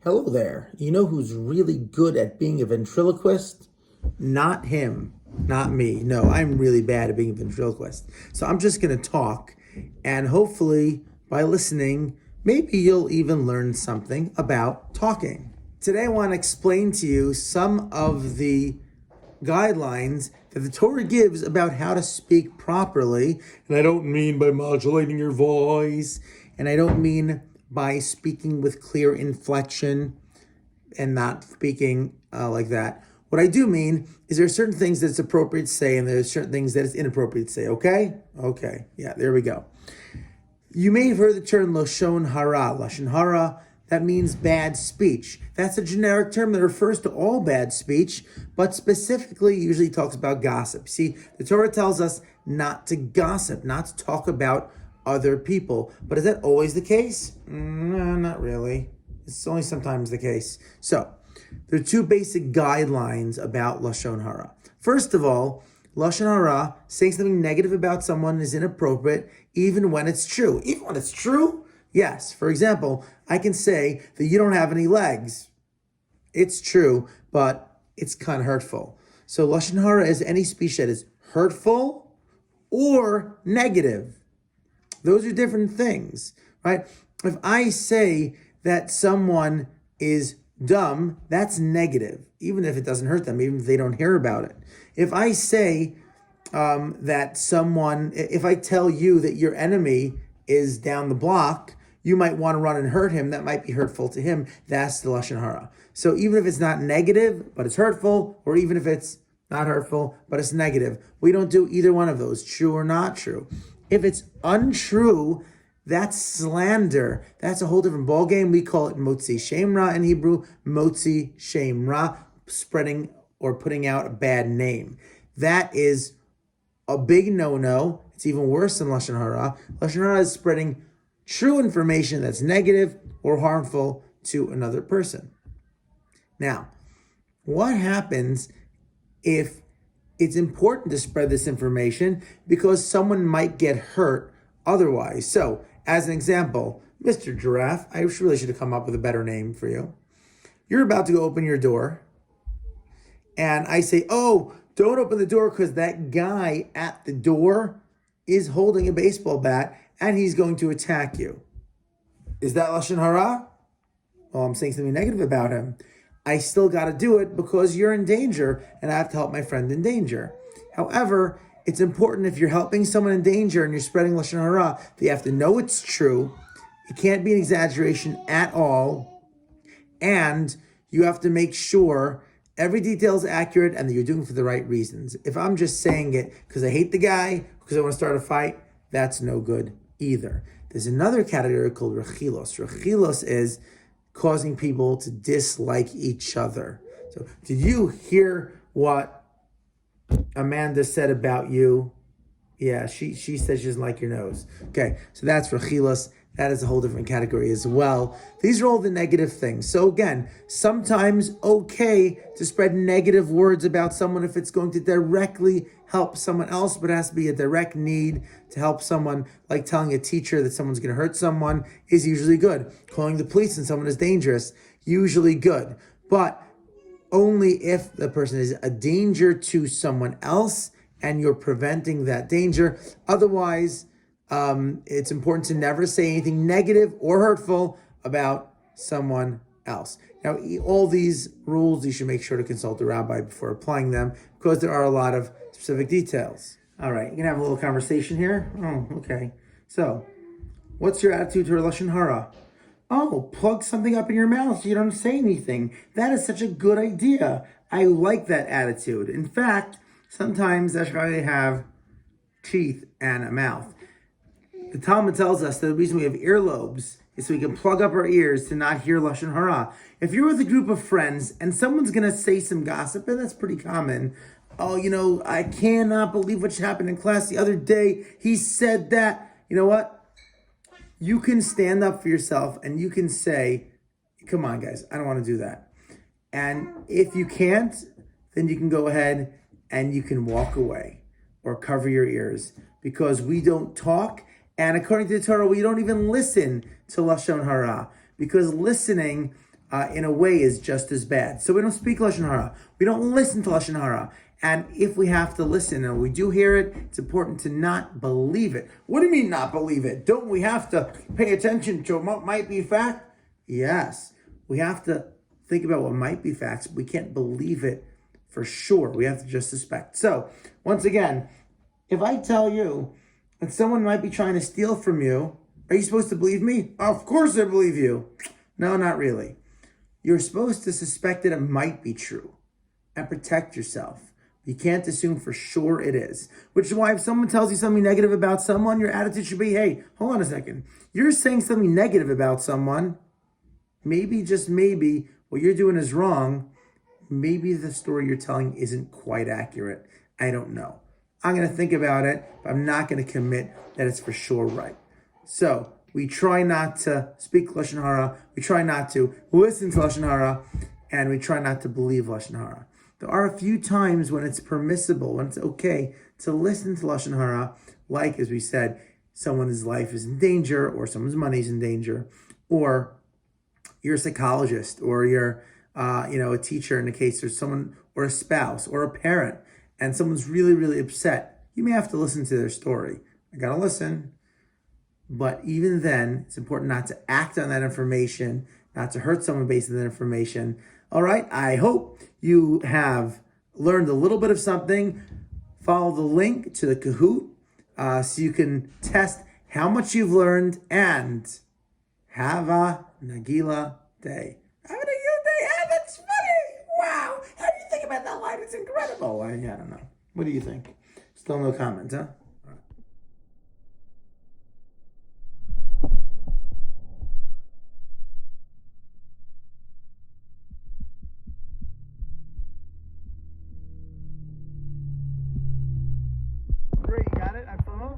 Hello there. You know who's really good at being a ventriloquist? Not him, not me. No, I'm really bad at being a ventriloquist. So I'm just going to talk, and hopefully, by listening, maybe you'll even learn something about talking. Today, I want to explain to you some of the guidelines that the Torah gives about how to speak properly. And I don't mean by modulating your voice, and I don't mean by speaking with clear inflection and not speaking like that. What I do mean is there are certain things that it's appropriate to say and there's certain things that it's inappropriate to say, okay? Okay, yeah, there we go. You may have heard the term Lashon Hara. Lashon Hara, that means bad speech. That's a generic term that refers to all bad speech, but specifically usually talks about gossip. See, the Torah tells us not to gossip, not to talk about other people. But is that always the case? No, not really. It's only sometimes the case. So, there are two basic guidelines about Lashon Hara. First of all, Lashon Hara, saying something negative about someone is inappropriate even when it's true. Even when it's true? Yes. For example, I can say that you don't have any legs. It's true, but it's kind of hurtful. So Lashon Hara is any speech that is hurtful or negative. Those are different things, right? If I say that someone is dumb, that's negative, even if it doesn't hurt them, even if they don't hear about it. If I say if I tell you that your enemy is down the block, you might want to run and hurt him. That might be hurtful to him. That's the Lashon Hara. So even if it's not negative, but it's hurtful, or even if it's not hurtful, but it's negative, we don't do either one of those, true or not true. If it's untrue, that's slander. That's a whole different ballgame. We call it motzi shem ra in Hebrew, motzi shem ra, spreading or putting out a bad name. That is a big no-no. It's even worse than Lashon Hara. Lashon Hara is spreading true information that's negative or harmful to another person. Now, what happens if it's important to spread this information because someone might get hurt otherwise? So, as an example, Mr. Giraffe, I really should have come up with a better name for you. You're about to go open your door, and I say, oh, don't open the door because that guy at the door is holding a baseball bat and he's going to attack you. Is that Lashon Hara? Well, I'm saying something negative about him. I still got to do it because you're in danger and I have to help my friend in danger. However, it's important if you're helping someone in danger and you're spreading Lashon Hara, that you have to know it's true. It can't be an exaggeration at all. And you have to make sure every detail is accurate and that you're doing it for the right reasons. If I'm just saying it because I hate the guy, because I want to start a fight, that's no good either. There's another category called rechilos. Rechilos is causing people to dislike each other. So, did you hear what Amanda said about you? Yeah, she says she doesn't like your nose. Okay, so that's rechilos. That is a whole different category as well. These are all the negative things. So again, sometimes okay to spread negative words about someone if it's going to directly help someone else, but it has to be a direct need to help someone, like telling a teacher that someone's going to hurt someone is usually good. Calling the police when someone is dangerous, usually good. But only if the person is a danger to someone else and you're preventing that danger. Otherwise, it's important to never say anything negative or hurtful about someone else. Now, all these rules, you should make sure to consult a rabbi before applying them because there are a lot of specific details. All right, you can have a little conversation here. Oh, okay. So, what's your attitude toward Lashon Hara? Oh, plug something up in your mouth so you don't say anything. That is such a good idea. I like that attitude. In fact, sometimes that's why they have teeth and a mouth. The Talmud tells us that the reason we have earlobes is so we can plug up our ears to not hear Lashon Hara. If you're with a group of friends and someone's going to say some gossip, and that's pretty common, oh, I cannot believe what happened in class the other day. He said that. You know what? You can stand up for yourself and you can say, come on, guys, I don't want to do that. And if you can't, then you can go ahead and you can walk away or cover your ears because we don't talk. And according to the Torah, we don't even listen to Lashon Hara because listening in a way is just as bad. So we don't speak Lashon Hara. We don't listen to Lashon Hara. And if we have to listen and we do hear it, it's important to not believe it. What do you mean not believe it? Don't we have to pay attention to what might be fact? Yes. We have to think about what might be facts. We can't believe it for sure. We have to just suspect. So, once again, if I tell you that someone might be trying to steal from you, are you supposed to believe me? Of course I believe you. No, not really. You're supposed to suspect that it might be true and protect yourself. You can't assume for sure it is. Which is why if someone tells you something negative about someone, your attitude should be, hey, hold on a second. You're saying something negative about someone. Maybe, just maybe, what you're doing is wrong. Maybe the story you're telling isn't quite accurate. I don't know. I'm going to think about it, but I'm not going to commit that it's for sure right. So we try not to speak Lashon Hara. We try not to listen to Lashon Hara. And we try not to believe Lashon Hara. There are a few times when it's permissible, when it's okay to listen to Lashon Hara, like, as we said, someone's life is in danger, or someone's money is in danger, or you're a psychologist, or you're a teacher in the case there's someone, or a spouse, or a parent, and someone's really, really upset. You may have to listen to their story. I gotta listen. But even then, it's important not to act on that information, not to hurt someone based on that information. All right, I hope you have learned a little bit of something. Follow the link to the Kahoot so you can test how much you've learned, and have a Nagila day. Have a Nagila day. Ah, that's funny. Wow. How do you think about that line? It's incredible. I don't know. What do you think? Still no comments, huh? Great, you got it? I follow.